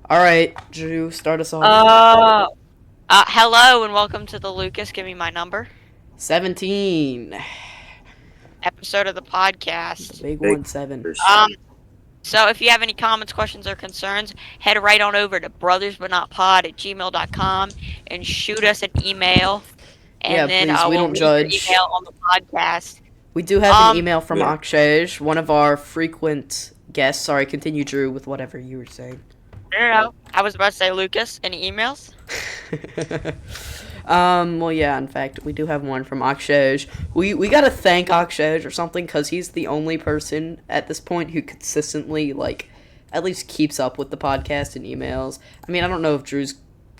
All right, Drew, start us off. Hello and welcome to the Lucas. Give me my number. 17. Episode of the The podcast. big Big one, 7. numbers. Um, so if you have any comments, questions, or concerns, head right on over to brothersbutnotpod@gmail.com and shoot us an email, Yeah, and then please, we we'll don't read your judge. email on the podcast. We do have an Um, email from Yeah. Akshay, one of our frequent guests. Sorry, continue, Drew, with whatever you were saying. no, I was about to say Lucas. Any emails? Well, yeah, in fact, we do have one from Akshay. We gotta thank Akshay or something, because he's the only person at this point who consistently, like, at least keeps up with the podcast and emails. I mean, I don't know if Drew's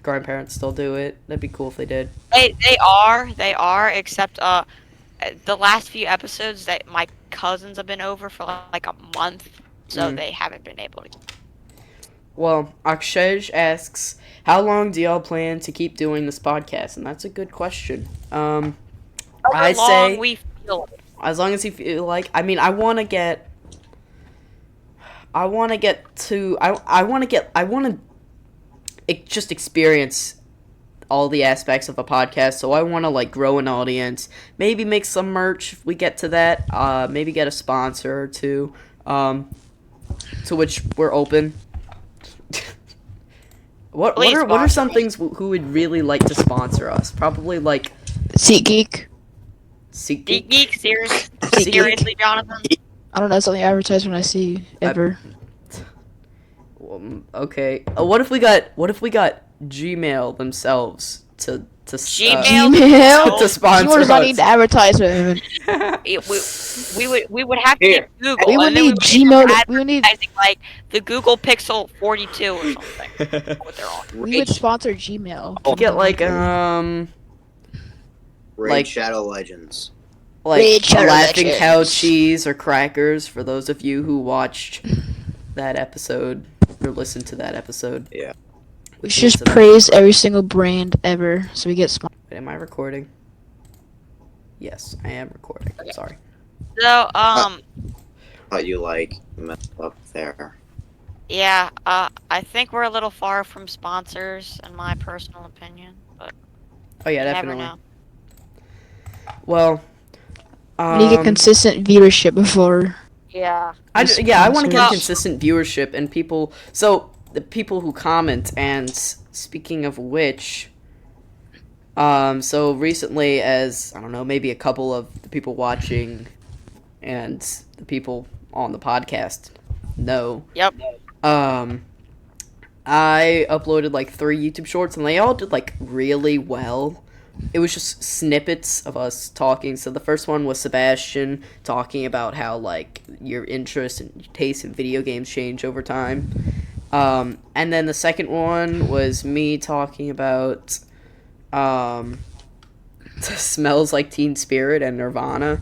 grandparents still do it. That'd be cool if they did. They are. Except the last few episodes that my cousins have been over for like a month, so Mm. they haven't been able to. Well, Akshay asks, how long do y'all plan to keep doing this podcast? And that's a good question. I However long say we feel. as long as you feel like. I mean, I want to get to. I want to just experience all the aspects of a podcast. So I want to like grow an audience. Maybe make some merch if we get to that. Maybe get a sponsor or two. To which we're open. What Please are sponsor some us. things who would really like to sponsor us? Probably like SeatGeek. Geek, serious, Geek. seriously, Jonathan. I don't know. That's the only advertisement I see ever. Okay. What if we got Gmail themselves to Gmail? Gmail. to sponsor Gmail does not us? need advertisement. We would have to Here. get Google. We would and then need would Gmail. be We would need. advertising like the Google Pixel 42 or something. What they're on. We would sponsor Gmail. Get like Raid like- Shadow Legends. Raid Shadow laughing Legends. cow cheese or crackers for those of you who watched that episode or listened to that episode. Yeah. We should just praise every single brand ever, so we get sponsored. Wait, am I recording? Yes, I am recording. I'm sorry. So Thought you like messed up there. yeah, I think we're a little far from sponsors, in my personal opinion, but Oh yeah, you never definitely. know. Well, We need to get consistent viewership before. Yeah. I want to get Well- consistent viewership and people. So the people who comment, and speaking of which, so recently, as I don't know, maybe a couple of the people watching and the people on the podcast know. Yep. I uploaded like 3 YouTube shorts, and they all did like really well. It was just snippets of us talking. So the first one was Sebastian talking about how like your interest and taste in video games change over time. And then the second one was me talking about Smells Like Teen Spirit and Nirvana.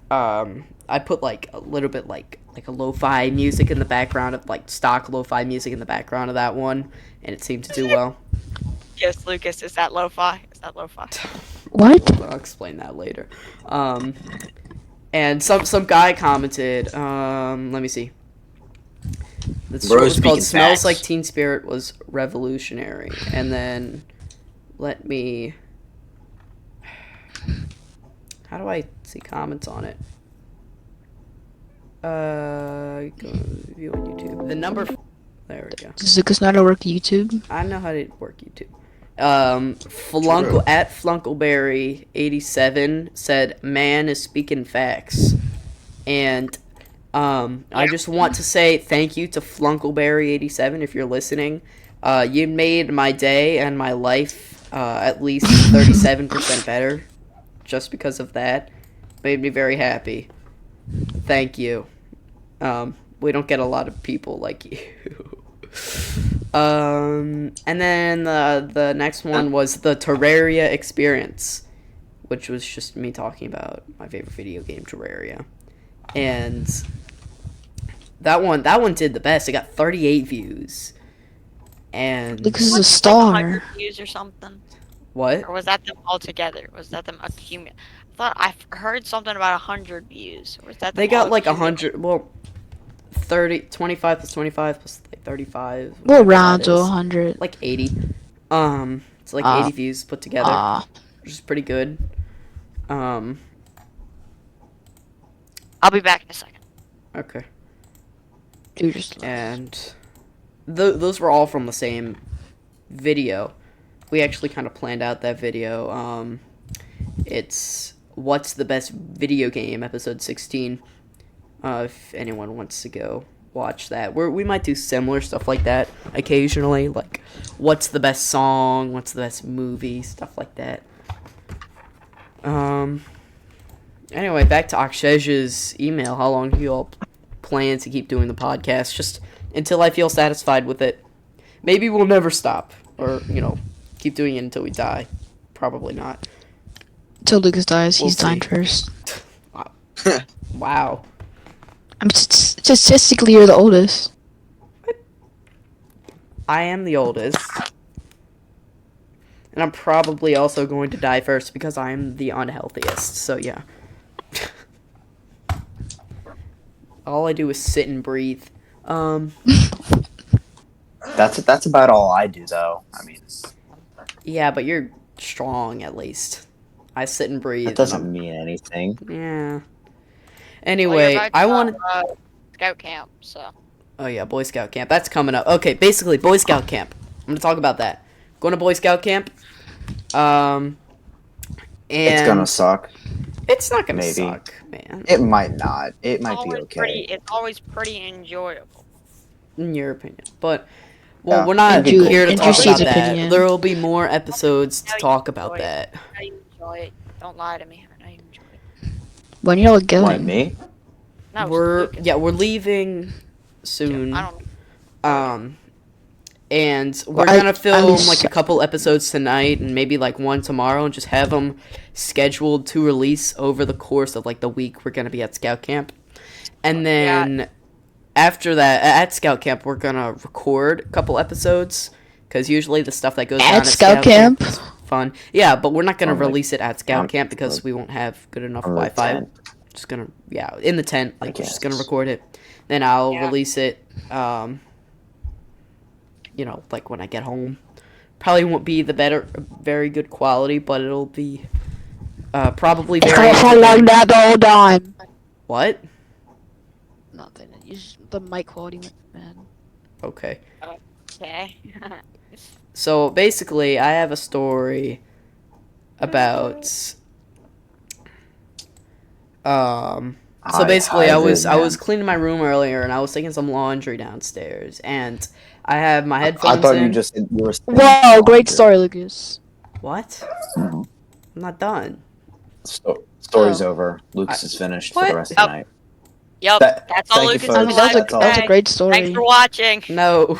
I put like a little bit like a lo-fi music in the background of like stock lo-fi music in the background of that one, and it seemed to do well. Yes, Lucas, is that lo-fi? Is that lo-fi? What? I'll explain that later. And some guy commented, let me see. The short was called speaking Smells facts. Like Teen Spirit was revolutionary. And then let me how do I see comments on it? Go view on YouTube. The number there we go. Does Lucas know how to work YouTube? I know how to work YouTube. Flunkle at Flunkleberry87 said, "Man is speaking facts," and I just want to say thank you to Flunkleberry87 if you're listening. You made my day and my life at least 37% better, just because of that. Made me very happy. Thank you. We don't get a lot of people like you. And then the next one was the Terraria experience, which was just me talking about my favorite video game, Terraria. And that one did the best. It got 38 views. And Lucas is a Like star. 100 views or something? what? Or was that them all together? Was that them accumulate? I thought I heard something about 100 views. Or was that them They got all like accumulated? 100. Well, 25 plus 25 plus like 35. We'll whatever round that to is. 100. Like 80. It's like 80 views put together, which is pretty good. I'll be back in a second. Okay. Dude, just And those were all from the same video. We actually kind of planned out that video. It's What's the Best Video Game, episode 16. If anyone wants to go watch that. We might do similar stuff like that occasionally, like what's the best song, what's the best movie, stuff like that. Anyway, back to Akshej's email. How long do you all plan to keep doing the podcast? Just until I feel satisfied with it. Maybe we'll never stop, or keep doing it until we die. Probably not. Till Lucas dies, We'll he's dying see. first. Wow. I'm statistically, you're the oldest. I am the oldest. And I'm probably also going to die first because I'm the unhealthiest. So, yeah. All I do is sit and breathe. That's about all I do, though. I mean, Yeah, but you're strong, at least. I sit and breathe. that doesn't mean anything. Yeah. Well, Anyway, you're about I to, want... scout camp, so. Oh, yeah, Boy Scout camp. That's coming up. Okay, basically, Boy Scout camp. I'm going to talk about that. Going to Boy Scout camp. And It's gonna suck. It's not gonna Maybe. suck, man. It might not. It might be okay. It's always pretty enjoyable. In your opinion, but well, Yeah. we're not In here to talk Juicy's about that. opinion. There will be more episodes to No, you talk about enjoy it. that. I know you enjoy it. Don't lie to me. I know you enjoy it. When y'all Why going? me? No, We're Lucas. we're leaving soon. I don't know. And we're Well, gonna at film least- like a couple episodes tonight and maybe like one tomorrow and just have them scheduled to release over the course of like the week we're gonna be at Scout Camp. And then after that, at Scout Camp, we're gonna record a couple episodes because usually the stuff that goes down At Scout Camp? is fun. Yeah, but we're not gonna On the- release it at Scout on- Camp because we won't have good enough on the Wi-Fi. tent. Just gonna in the tent, like we're just gonna guess. record it. Then I'll Yeah. release it. Like when I get home. Probably won't be the very good quality, but it'll be probably very. like that the whole time. What? Nothing. The mic quality, man. Okay. Okay. So basically, I have a story about. So basically, I was cleaning my room earlier, and I was taking some laundry downstairs, and I have my headphones I thought in. you were. Whoa, great story, Lucas. What? Mhm. I'm not done. Story's over. Lucas is finished for What? the rest of the night. Yup, That- that's all thank you, Lucas folks. I is mean, That's allowed to all. that was a say. great story. Thanks for watching. No.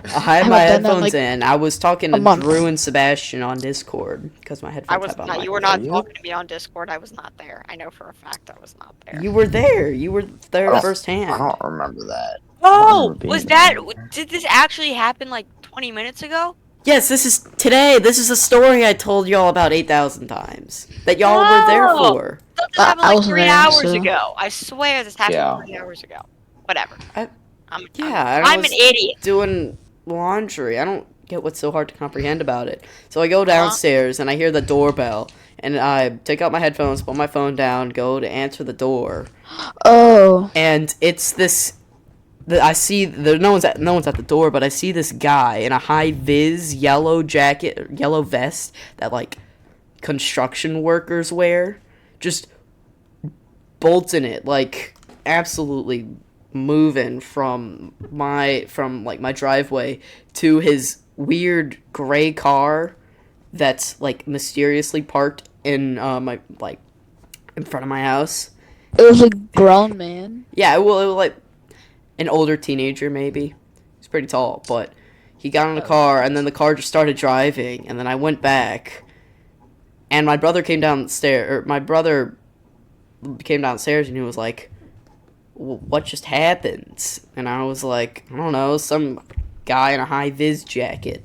I had I my haven't done that, headphones like, in. I was talking a to month. Drew and Sebastian on Discord because my headphones I was have on not. my You were not Are you? talking to me on Discord. I was not there. I know for a fact I was not there. You were there. You were there I don't- firsthand. I don't remember that. Oh, remember was being that? there. Did this actually happen like 20 minutes ago? Yes, this is today. This is a story I told y'all about 8,000 times that y'all were there Oh. for. This I happened like wasn't 3 there, hours so- ago. I swear this happened Yeah. 3 hours ago. Whatever. I'm I an was idiot. doing laundry. I don't get what's so hard to comprehend about it. So I go downstairs and I hear the doorbell, and I take out my headphones, put my phone down, go to answer the door, Oh. and it's this. I see no one's at the door, but I see this guy in a Hi-Vis yellow jacket, yellow vest that like construction workers wear, just bolting it, like absolutely moving from my driveway to his weird gray car that's like mysteriously parked in in front of my house. It was a grown man. Yeah, it was like an older teenager, maybe. He's pretty tall, but he got in the car, and then the car just started driving, and then I went back, and my brother came downstairs, and he was like, what just happened? And I was like, I don't know, some guy in a Hi-Vis jacket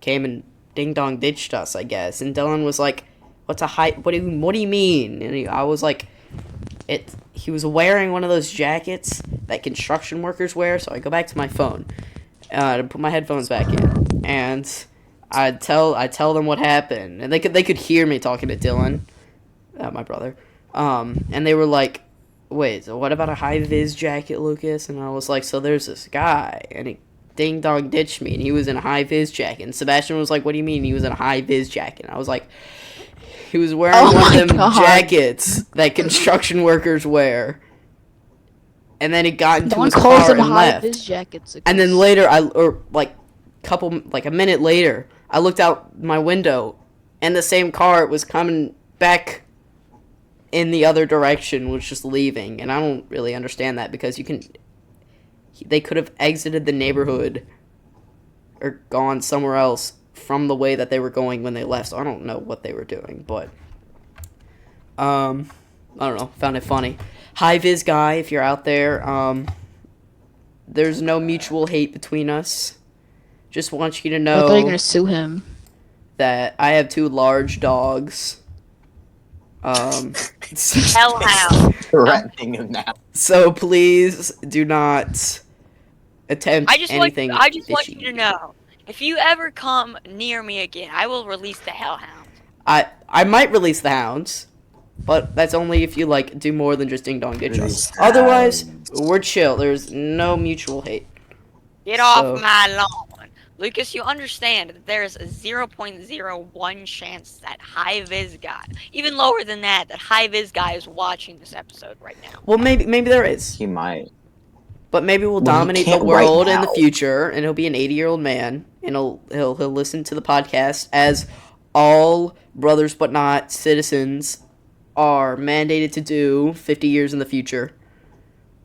came and ding-dong ditched us, I guess. And Dylan was like, what do you mean? And I was like, he was wearing one of those jackets that construction workers wear. So I go back to my phone to put my headphones back in, and I tell them what happened, and they could hear me talking to Dylan, my brother, and they were like, "Wait, so what about a Hi-Vis jacket, Lucas?" And I was like, "So there's this guy, and he ding dong ditched me, and he was in a Hi-Vis jacket." And Sebastian was like, "What do you mean he was in a Hi-Vis jacket?" And I was like, "He was wearing one of them jackets that construction workers wear." And then he got into his car and left. Jackets And then later, a minute later, I looked out my window, and the same car was coming back in the other direction, was just leaving. And I don't really understand that, because they could have exited the neighborhood or gone somewhere else from the way that they were going when they left. So I don't know what they were doing, but I don't know, found it funny. Hi-Vis guy, if you're out there, there's no mutual hate between us. Just want you to know I thought you were gonna sue him. that I have 2 large dogs. Hellhound. Threatening him now. So please do not attempt I just anything. want you fishy. to know, if you ever come near me again, I will release the Hellhound. I might release the hounds, but that's only if you do more than just ding dong ditch us. Release the Otherwise, hounds. we're chill. There's no mutual hate. Get off my lawn. Lucas, you understand that there's a 0.01 chance that Hi-Vis guy, even lower than that Hi-Vis guy is watching this episode right now. Well, maybe there is, He might. but maybe we'll Well, he dominate the can't world right in the now. future, and he'll be an 80-year-old man, and he'll listen to the podcast, as all brothers but not citizens are mandated to do 50 years in the future.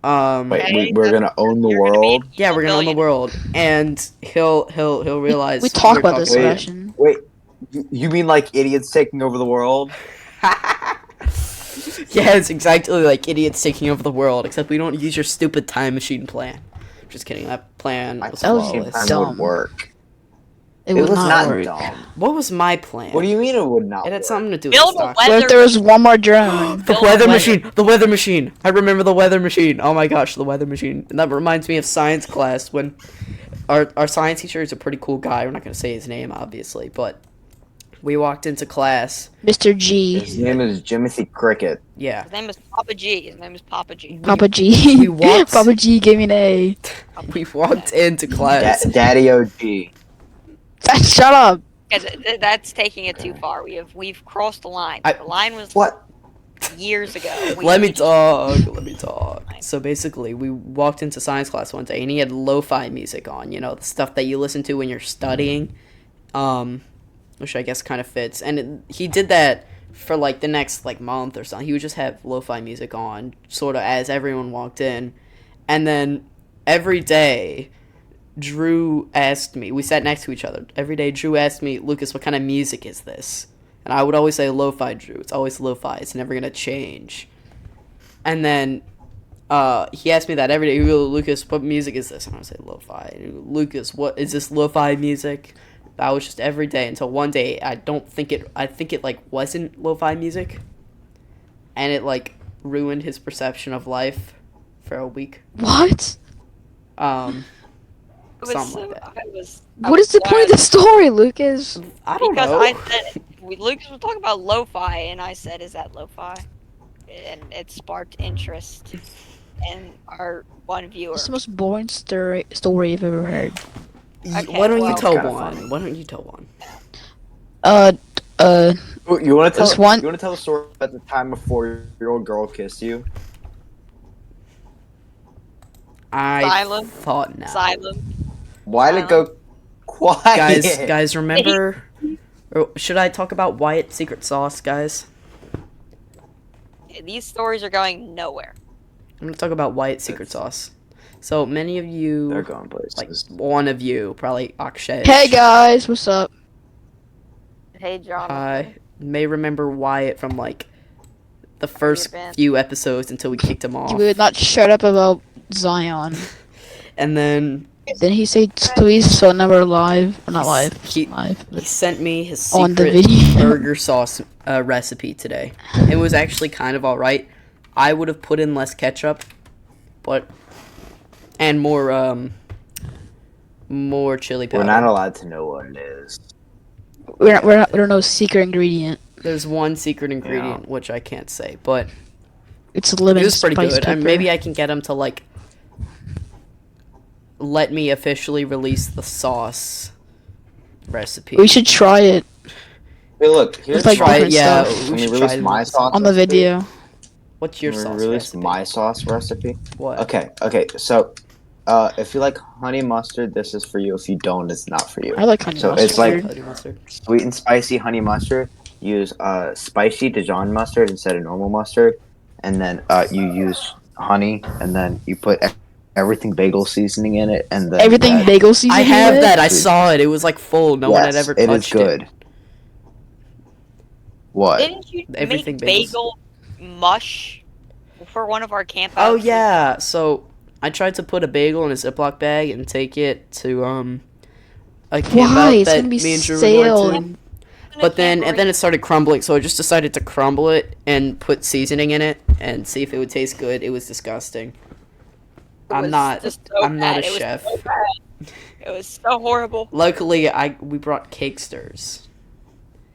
Wait, we're gonna own the You're gonna be world? Yeah, we're gonna own the world, and he'll realize We talk we're about this, talking- Sebastian. Wait, you mean like idiots taking over the world? Yeah, it's exactly like idiots taking over the world, except we don't use your stupid time machine plan. Just kidding, that plan was That was flawless. Time dumb. would work. It It would was not work. dumb. What was my plan? What do you mean it would not It had work? something to do Build with a stock. What weather if there was one more drone? The Build a weather weather- machine! The weather machine! I remember the weather machine! Oh my gosh, the weather machine. And that reminds me of science class when our science teacher is a pretty cool guy. We're not going to say his name, obviously, but we walked into class. Mr. G. His name is Jimothy Cricket. Yeah. His name is Papa G. His name is Papa G. Papa G. we walked- Papa G gave me an A. We walked into class. Daddy OG. Shut up. Because that's taking it too far. We've crossed the line. I- The line was What? years ago. Let me talk. So basically, we walked into science class one day, and he had lo-fi music on. You know, the stuff that you listen to when you're studying, which I guess kind of fits. And he did that for the next month or something. He would just have lo-fi music on, sort of as everyone walked in, and then every day, Drew asked me. We sat next to each other every day. Drew asked me, "Lucas, what kind of music is this?" And I would always say lo-fi, Drew. It's always lo-fi. It's never gonna change. And then he asked me that every day. He goes, "Lucas, what music is this?" And I would say lo-fi. And he goes, "Lucas, what is this lo-fi music?" That was just every day until one day I think it wasn't lo-fi music. And it ruined his perception of life for a week. What? Something like that. What is the point of the story, Lucas? I don't Because know. I said Lucas was talking about lo-fi, and I said, "Is that lo-fi?" And it sparked interest in our one viewer. It's the most boring story I've ever heard. Okay, Why don't you well- tell Kinda one? funny. Why don't you tell one? You want to tell? There's one- You want to tell the story about the time a 4-year-old girl kissed you? I Silent. thought no. Asylum. Why did it go quiet? Guys, remember? Or should I talk about Wyatt's secret sauce, guys? These stories are going nowhere. I'm gonna talk about Wyatt's secret sauce. So many of They're you, going places. one of you, probably Akshay, Hey guys, what's up? Hey, John. may remember Wyatt from the first been. few episodes until we kicked him off, You would not shut up about Zion. and then Then he said, please, so never live. Or not live. he Live. he sent me his On the secret video. burger sauce recipe today. It was actually kind of alright, I would have put in less ketchup, but and more chili powder. We're not allowed to know what it is. We don't know secret ingredient. There's one secret ingredient which I can't say, but It's lemon it was pretty spice good. pepper. Maybe I can get him to like let me officially release the sauce recipe. We should try it Hey, look, here's With, like, try it. different Yeah, stuff. we Can we should release try it my sauce on the recipe? video. What's your Can we sauce release recipe? my sauce recipe? What? Okay. So, if you like honey mustard, this is for you. If you don't, it's not for you. I like honey So mustard. it's like Honey mustard. sweet and spicy honey mustard. Use spicy Dijon mustard instead of normal mustard, and then you use honey, and then you put everything bagel seasoning in it, and then Everything that- bagel seasoning. I have in it? that. I saw it. It was like full. No one had Yes, ever it touched is good. What? Didn't you Everything make bagel mush for one of our campouts? Oh yeah. So I tried to put a bagel in a Ziploc bag and take it to a camp Why? out It's that gonna be me and Drew were stale. going to. But then it started crumbling, so I just decided to crumble it and put seasoning in it and see if it would taste good. It was disgusting. I'm not a chef. It was so horrible. Luckily, we brought cakesters.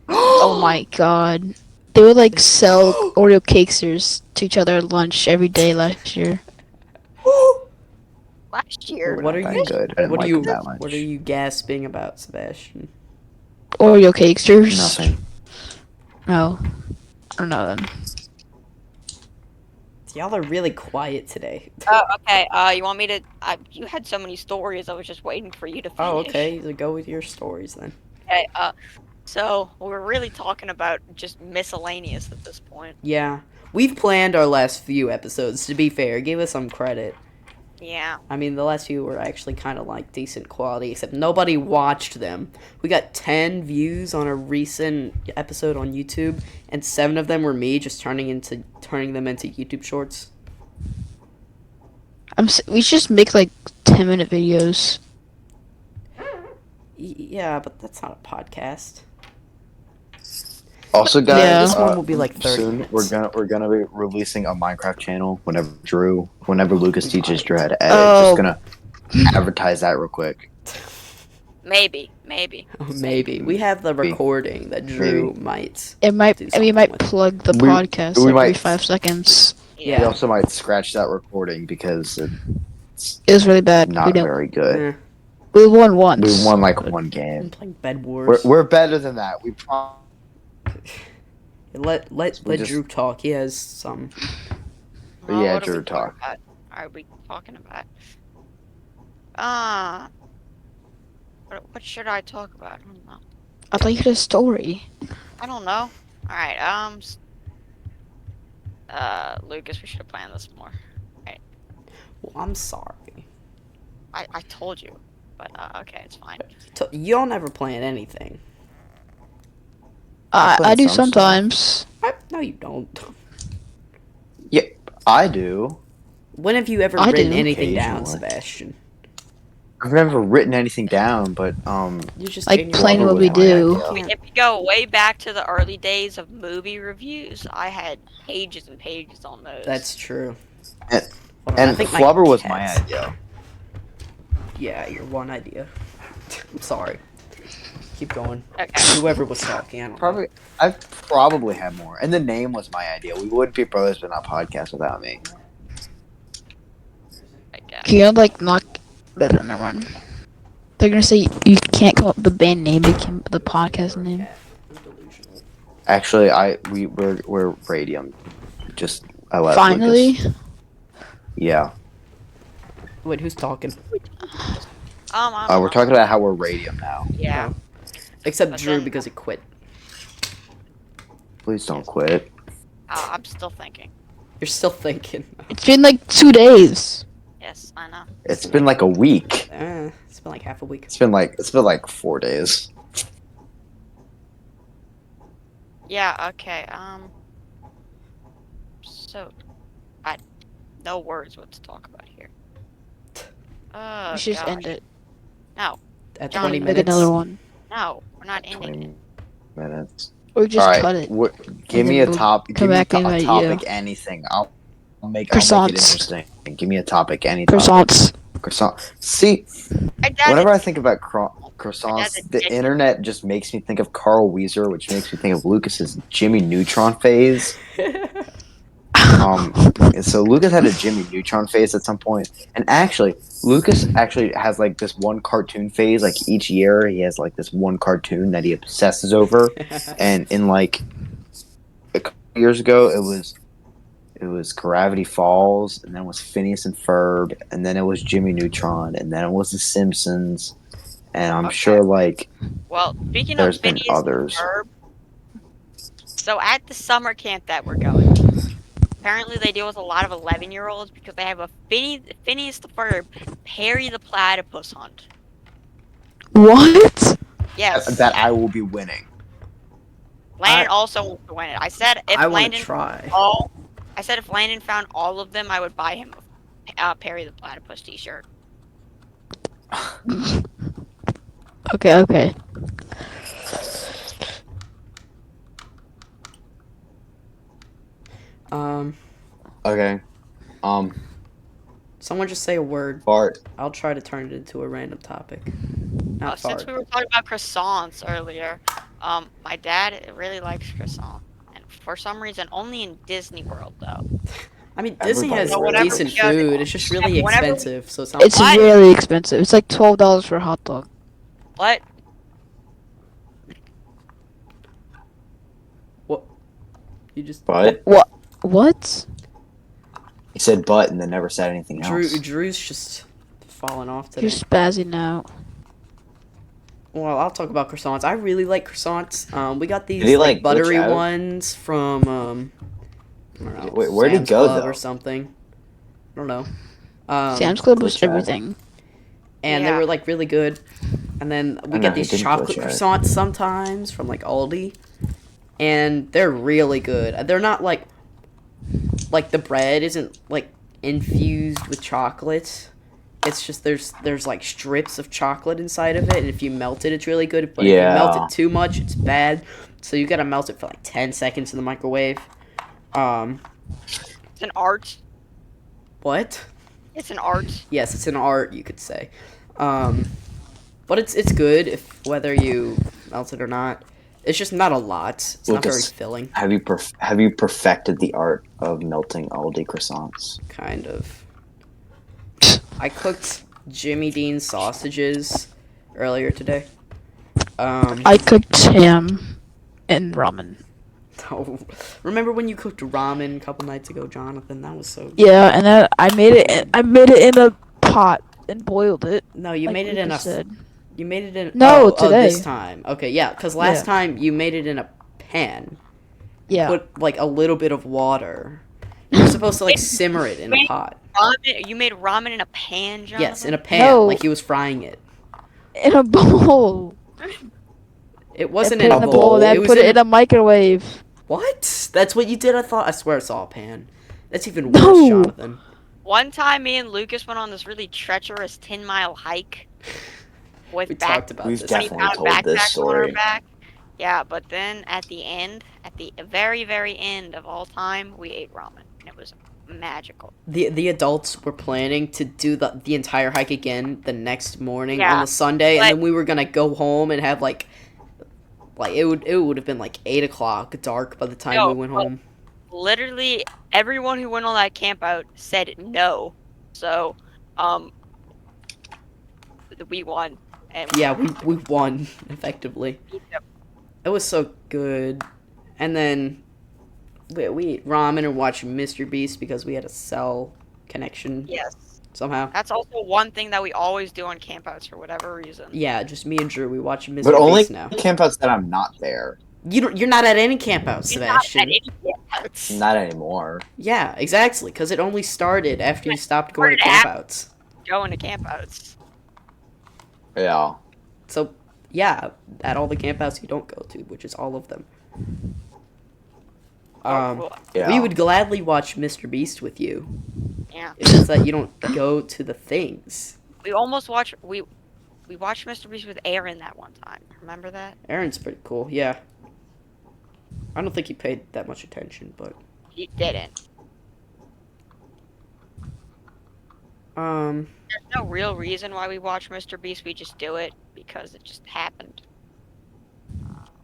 Oh my god. They would like sell Oreo cakesters to each other at lunch every day last year. Last year. What are Not you? that good. I didn't What are like you? them that much. What are you gasping about, Sebastian? Oreo cakesters. Nothing. No. I don't know then. Y'all are really quiet today. Oh, okay. You want me to? You had so many stories. I was just waiting for you to finish. Oh, okay. So go with your stories then. Okay. So we're really talking about just miscellaneous at this point. Yeah, we've planned our last few episodes. To be fair, give us some credit. Yeah. I mean, the last few were actually kind of like decent quality, except nobody watched them. We got 10 views on a recent episode on YouTube, and 7 of them were me just turning them into YouTube shorts. We should just make like 10-minute videos. Yeah, but that's not a podcast. Also, guys, Yeah. This one will be like 30 soon. minutes. We're gonna be releasing a Minecraft channel whenever Lucas teaches Drew how to edit. Oh. Just gonna advertise that real quick. Maybe. Oh, maybe we have the recording that Drew might. It might. Do And we might something with. plug the We- podcast we like every might- 5 seconds. Yeah. We also might scratch that recording because It was really bad. not very good. Eh, We won once. We won like one I'm game. playing Bed Wars. We're better than that. We promise. Let We just- Drew talk. He has some. Well, Yeah, what are we Drew, talking talk. about? Are we talking about? What should I talk about? I don't know. I thought you had a story. I don't know. All right. Lucas, we should have planned this more. Well, I'm sorry. I told you, but okay, it's fine. Y'all never plan anything. I plan I do some stuff. sometimes. No, you don't. Yeah, I do. When have you ever I written do. anything down, Occasionally. Sebastian? I've never written anything down, but You just Like in your plain head. what we do. If you go way back to the early days of movie reviews, I had pages and pages on those. That's true. And- Hold on, I And think my Flubber was my cat's- idea. Yeah, your one idea. I'm sorry. Keep going. Okay. Whoever was talking, I don't know. I probably had more. And the name was my idea. We would be brothers, but not podcast without me. I guess. Can you like knock? Never mind. They're gonna say you can't come up with the band name. They can the podcast name. I'm delusional. Actually, we're Radium. Just I let Finally. Lucas. Yeah. Wait, who's talking? We're talking about how we're Radium now. Yeah. Except But Drew then- because he quit. Please don't quit. I'm still thinking. You're still thinking. It's been like 2 days. Yes, I know. It's been like a week. It's been like half a week. It's been like 4 days. Yeah. Okay. So, no words what to talk about here. We should just gosh. end it. No, At John, 20 Make minutes. another one. no, we're not ending 20 it. minutes. Or just All right. cut it. Give And me then a we'll top. come Give me back and a invite topic. you. Anything. make it Croissants. interesting. Give me a topic, any topic. Croissants. Croissant. See, My dad whenever I is- think about my dad's croissants, the addicted. internet just makes me think of Carl Weezer, which makes me think of Lucas's Jimmy Neutron phase. So Lucas had a Jimmy Neutron phase at some point, and actually, Lucas actually has like this one cartoon phase. Like each year, he has like this one cartoon that he obsesses over, and in like a couple years ago, it was Gravity Falls, and then it was Phineas and Ferb, and then it was Jimmy Neutron, and then it was The Simpsons, and I'm Okay. sure like Well, speaking there's of been Phineas and others. Ferb, so at the summer camp that we're going to, apparently they deal with a lot of 11-year-olds because they have a Phineas the Ferb, Perry the Platypus hunt. What? Yes. That I will be winning. Landon also wants to win it. I said if I want to Landon try. I said if Landon found all of them, I would buy him a Perry the Platypus t-shirt. Okay. Okay. Someone just say a word. Fart. I'll try to turn it into a random topic. Not Since fart. we were talking about croissants earlier, my dad really likes croissants, and for some reason only in Disney World though. I mean, Disney Everybody has really whenever decent we go to- food. It's just really whenever we- expensive, so it's not. It's What? really expensive. It's like $12 for a hot dog. What? You just But What? he said but and then never said anything else. Drew's just falling off today. You're spazzing out. Well, I'll talk about croissants. I really like croissants. We got these Did he, like like, buttery glitch out? ones from I don't know, Wait, where'd he Sam's go, Club though? or something. I don't know. Sam's Club was glitch out. everything. And they Yeah. were like really good. And then we I know, get he these didn't chocolate glitch out. croissants sometimes from like Aldi, and they're really good. They're not like the bread isn't like infused with chocolate. It's just there's like strips of chocolate inside of it, and if you melt it, it's really good. But if you melt Yeah. it too much, it's bad. So you gotta melt it for like 10 seconds in the microwave. It's an art. What? It's an art. Yes, it's an art, you could say. But it's good if whether you melt it or not. It's just not a lot. It's not very Lucas, filling. have you perfected the art of melting Aldi croissants? Kind of. I cooked Jimmy Dean sausages earlier today. I cooked ham and ramen. Oh, remember when you cooked ramen a couple nights ago, Jonathan? That was so. Yeah, and then I made it in a pot and boiled it. No, you like made it in a. Lucas said. You made it in. No, oh, this today. time. Okay, yeah, because last Yeah. time you made it in a pan. Yeah. Put like a little bit of water. You're supposed to like simmer it in a Wait. pot. Ramen? You made ramen in a pan, Jonathan? Yes, in a pan, No. like he was frying it. In a bowl. It wasn't I in put a it in bowl. Then It was put it in a microwave. What? That's what you did? I thought. I swear I saw a pan. That's even worse, No. Jonathan. One time, me and Lucas went on this really treacherous 10-mile hike with We back talked about We've this. definitely 20-pound told this backpacks on our story. back. Yeah, but then at the end, at the very, very end of all time, we ate ramen, and it was magical. The adults were planning to do the entire hike again the next morning Yeah, on the Sunday, but- and then we were gonna go home and have like it would have been like 8 o'clock, dark by the time No, we went but- home. Literally, everyone who went on that camp out said no. So, we won. And Yeah, we won effectively. It was so good, and then we ate ramen and watched Mr. Beast because we had a cell connection Yes. somehow. That's also one thing that we always do on campouts for whatever reason. Yeah, just me and Drew. We watch Mr. But only Beast now. campouts that I'm not there. You're not at any campouts, We're not at Sebastian. any campouts. Not anymore. Yeah, exactly. Because it only started after you stopped going to campouts. Going to campouts. Yeah. So yeah, at all the campouts you don't go to, which is all of them. Cool. Yeah. We would gladly watch Mr. Beast with you. Yeah. It's just that you don't go to the things. We almost watched we watched Mr. Beast with Aaron that one time. Remember that? Aaron's pretty cool. Yeah. I don't think he paid that much attention, but He didn't. There's no real reason why we watch Mr. Beast. We just do it because it just happened.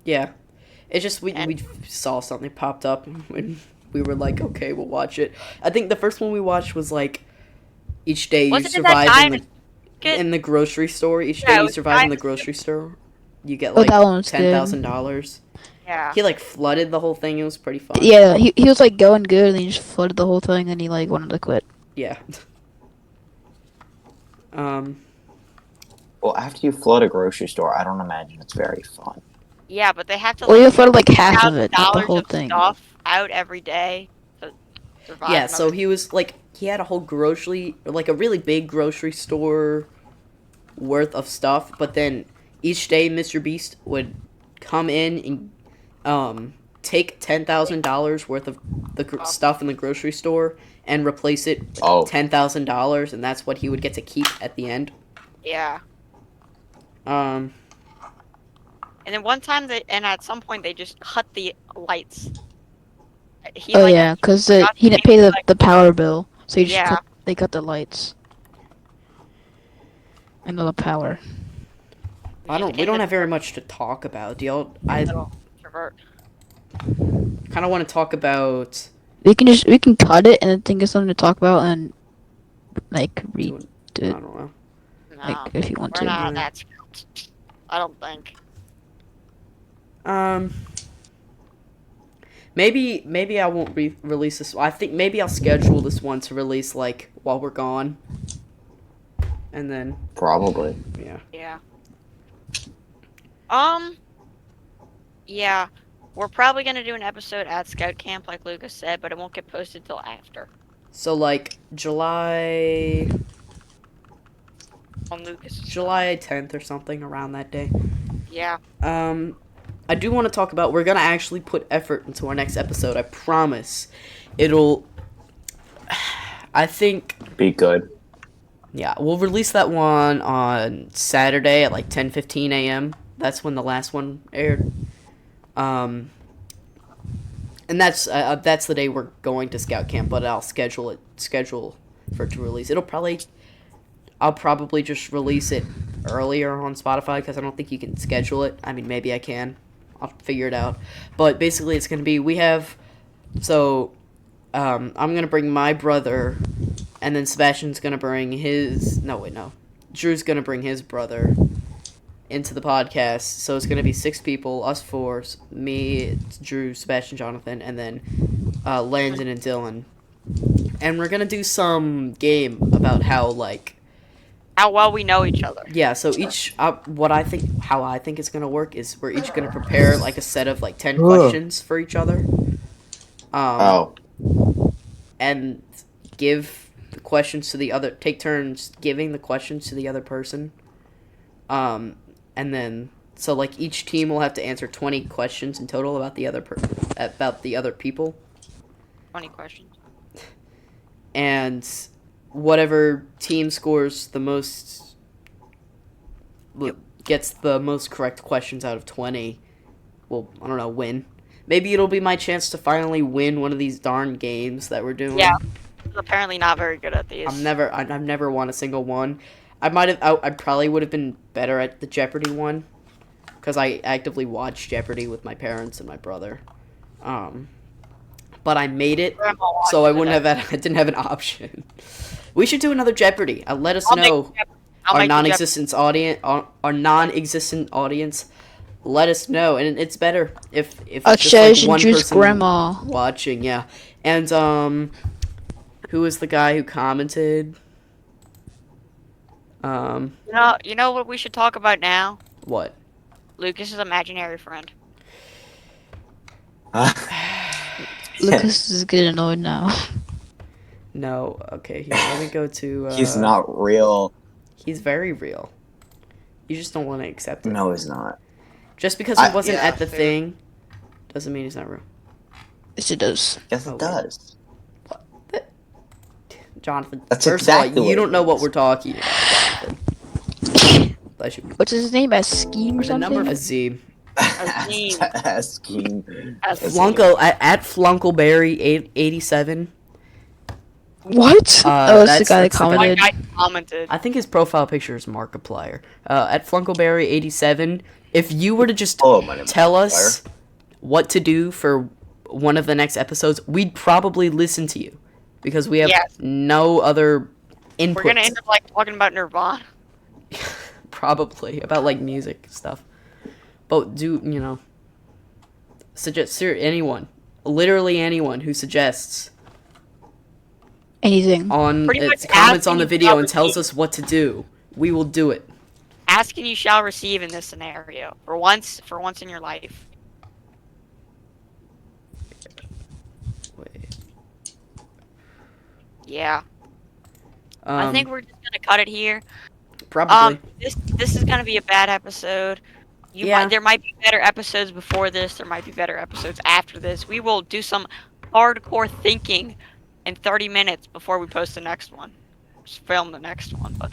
Yeah. It's just we And- we saw something popped up and we were like, okay, we'll watch it. I think the first one we watched was like each day you Wasn't it that survive guy in the grocery store. Each Yeah, day it you was survive in the guy- grocery store, you get Oh, like that one was good. $10,000. Yeah. He like flooded the whole thing. It was pretty fun. Yeah, he was like going good, and he just flooded the whole thing, and he like wanted to quit. Yeah. Um. Well, after you flood a grocery store, I don't imagine it's very fun. Yeah, but they have to Or you like flooded like half of it, not the $1,000 whole of thing. stuff out every day to survive. Yeah. So another- he was like he had a whole like a really big grocery store worth of stuff, but then each day Mr. Beast would come in and take $10,000 worth of the stuff in the grocery store and replace it with Oh. $10,000, and that's what he would get to keep at the end. Yeah. Um. And then one time and at some point they just cut the lights. He, Oh like, yeah, because got he didn't pay things, like- the power bill, so he just Yeah. they cut the lights and the power. We don't have very much to talk about. Do y'all? I Introvert. kind of want to talk about. We can cut it and then think of something to talk about and like read I it, don't know. No, like if you want we're to. not Yeah. that skilled. I don't think. Maybe I won't release this. I think maybe I'll schedule this one to release like while we're gone, and then Probably. yeah. Yeah. Yeah. We're probably gonna do an episode at Scout Camp, like Lucas said, but it won't get posted till after. So like July On Lucas. 10th or something around that day. Yeah. I do want to talk about. We're gonna actually put effort into our next episode. I promise. It'll. I think. Be good. Yeah, we'll release that one on Saturday at like 10:15 a.m. That's when the last one aired. And that's the day we're going to Scout Camp, but I'll schedule for it to release. I'll probably just release it earlier on Spotify because I don't think you can schedule it. I mean, maybe I can. I'll figure it out. But basically, it's gonna be I'm gonna bring my brother, and then Sebastian's gonna bring his. No, wait, no. Drew's gonna bring his brother into the podcast. So it's gonna be 6 people, us 4, me, Drew, Sebastian, Jonathan, and then Landon and Dylan. And we're gonna do some game about how How well we know each other. yeah. So each how I think it's gonna work is we're each gonna prepare like a set of 10 questions for each other. Oh. And give the questions to the other. Take turns giving the questions to the other person. And then so each team will have to answer 20 questions in total about the other people. 20 questions. And whatever team scores the most gets the most correct questions out of 20 will, I don't know, win. Maybe it'll be my chance to finally win one of these darn games that we're doing. Yeah. I'm apparently not very good at these. I've never won a single one. I probably would have been better at the Jeopardy one because I actively watched Jeopardy with my parents and my brother. But I made it, so I didn't have an option. We should do another Jeopardy. Let us know, our non-existent audience. Let us know, and it's better if it's just one Drew's person grandma watching. Yeah, and who was the guy who commented? You know what we should talk about now? What? Lucas's imaginary friend. Lucas is getting annoyed now. No, okay, here, let me go to... He's not real. He's very real. You just don't want to accept it. No, he's not. Just because he wasn't yeah, at the fair. thing, doesn't mean he's not real. Yes, it does. Yes, Oh, it does. Jonathan, That's first exactly of all, what you it don't know what is. we're talking about, Jonathan. Bless you. What's his name? A scheme or The something? number Azim. Asking. Flunko, at Flunkleberry87. What? Oh, it's the guy that that's the guy. commented. That guy commented. I think his profile picture is Markiplier. At Flunkleberry87, if you were to just Oh, my name is tell Markiplier. us what to do for one of the next episodes, we'd probably listen to you because we have Yes. no other input. We're gonna end up like talking about Nirvana. Probably about like music stuff. But suggest anyone, literally anyone who suggests Anything. on Pretty much comments on asking the you video about and tells the- us what to do, we will do it. Ask and you shall receive in this scenario. For once in your life. Wait. Yeah. I think we're just gonna cut it here. probably. This is gonna be a bad episode. Yeah. There might be better episodes before this. There might be better episodes after this. We will do some hardcore thinking in 30 minutes before we post the next one. Just film the next one. But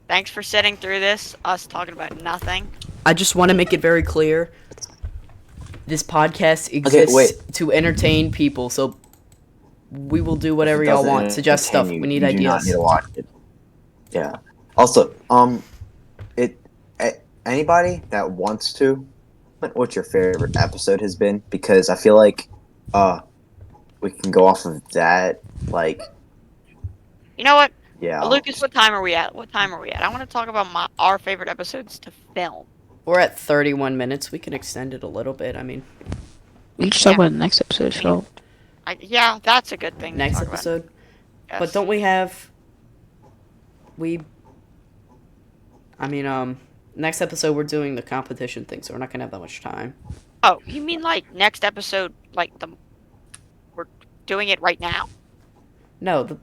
thanks for sitting through this. Us talking about nothing. I just want to make it very clear. This podcast exists wait. to entertain people, so we will do whatever y'all Doesn't want. Suggest stuff. entertain you, We need you do not ideas. need to watch it. Yeah. Also, anybody that wants to, what your favorite episode has been, because I feel like, we can go off of that. Like, You know what? yeah. Lucas, what time are we at? I want to talk about our favorite episodes to film. We're at 31 minutes. We can extend it a little bit. I mean, We can just talk about the next episode. So Yeah, that's a good thing. to next talk about. episode. Yes. But don't we have? Next episode we're doing the competition thing, so we're not gonna have that much time. Oh, you mean like next episode? We're doing it right now. No,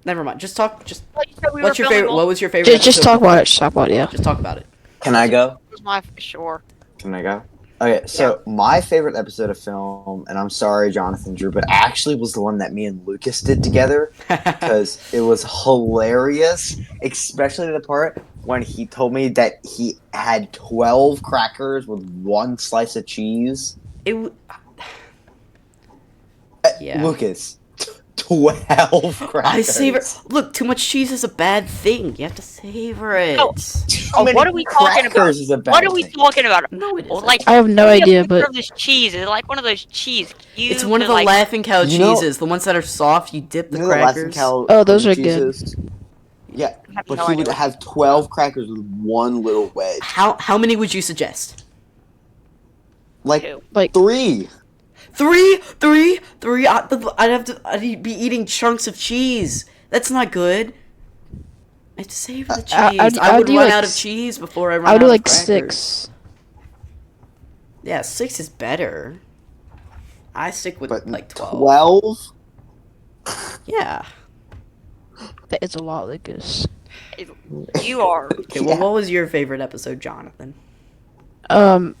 never mind. Just talk. Just Well, you said we what's were your filming favorite? all- What was your favorite? just episode talk before? about it. Just talk about it. Yeah. Just talk about it. Can I go? Was my sure. Can I go? Okay, so my favorite episode of film, and I'm sorry, Jonathan Drew, but actually was the one that me and Lucas did together because it was hilarious, especially the part when he told me that he had 12 crackers with one slice of cheese. Yeah. Lucas, 12 crackers. I savor. Look, too much cheese is a bad thing. You have to savor it. Oh. Too Oh, many what are we talking about? crackers is a bad What are we thing. talking about? No, it Oh, isn't. like I have no give me a idea, picture but of this cheese. It's like one of those cheese cubes. It's one of that, the like, Laughing Cow You know- cheeses, the ones that are soft. You dip the You know the Laughing crackers. Cow Oh, those are cheeses? Yeah, I have but no he idea would what- have 12 crackers with one little wedge. How many would you suggest? Like Two. like 3. Three. I'd be eating chunks of cheese. That's not good. I have to savor the cheese. I'd I would do run like out of s- cheese before I run I would out do of like crackers. 6. Yeah, 6 is better. I stick with But like 12. 12? Yeah. That is a lot, Lucas. You are. Okay, well, what was your favorite episode, Jonathan? Oh,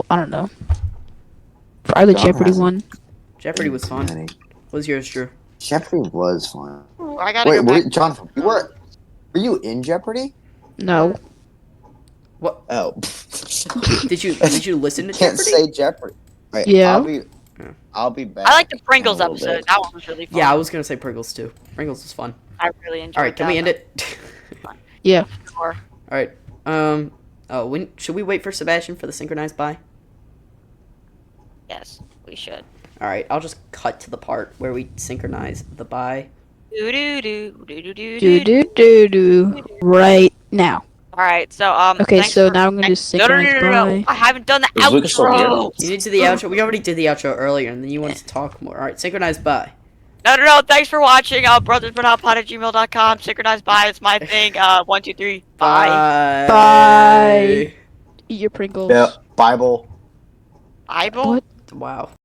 I don't know. Probably the John Jeopardy hasn't. one. Jeopardy was fun. Many. What was yours, Drew? Jeopardy was fun. I gotta Wait, go back. Jonathan, were you in Jeopardy? No. What Oh. did you listen to Can't Jeopardy? say Jeopardy. Right, Yeah. I'll be back. I like the Pringles in a little episode. bit. That one was really fun. Yeah, I was gonna say Pringles too. Pringles was fun. I really enjoyed. All right, can we end it? Yeah. Sure. All right. Oh, should we wait for Sebastian for the synchronized bye? Yes, we should. All right, I'll just cut to the part where we synchronize the bye. Do do do do do do Do do do do. Right now. All right, so Okay, thanks so for- now I'm gonna do No, no, no, synchronized no, no, bye. I haven't done the Is Lucas still outro. You need to do the outro. We already did the outro earlier, and then you wanted to talk more. All right, synchronized bye. No, no, no. Thanks for watching. Brothersbuthoutpod@gmail.com. Synchronized bye. It's my thing. 1, 2, 3. Bye. Bye. Eat your Pringles. Yeah, Bible. Bible. What? Wow.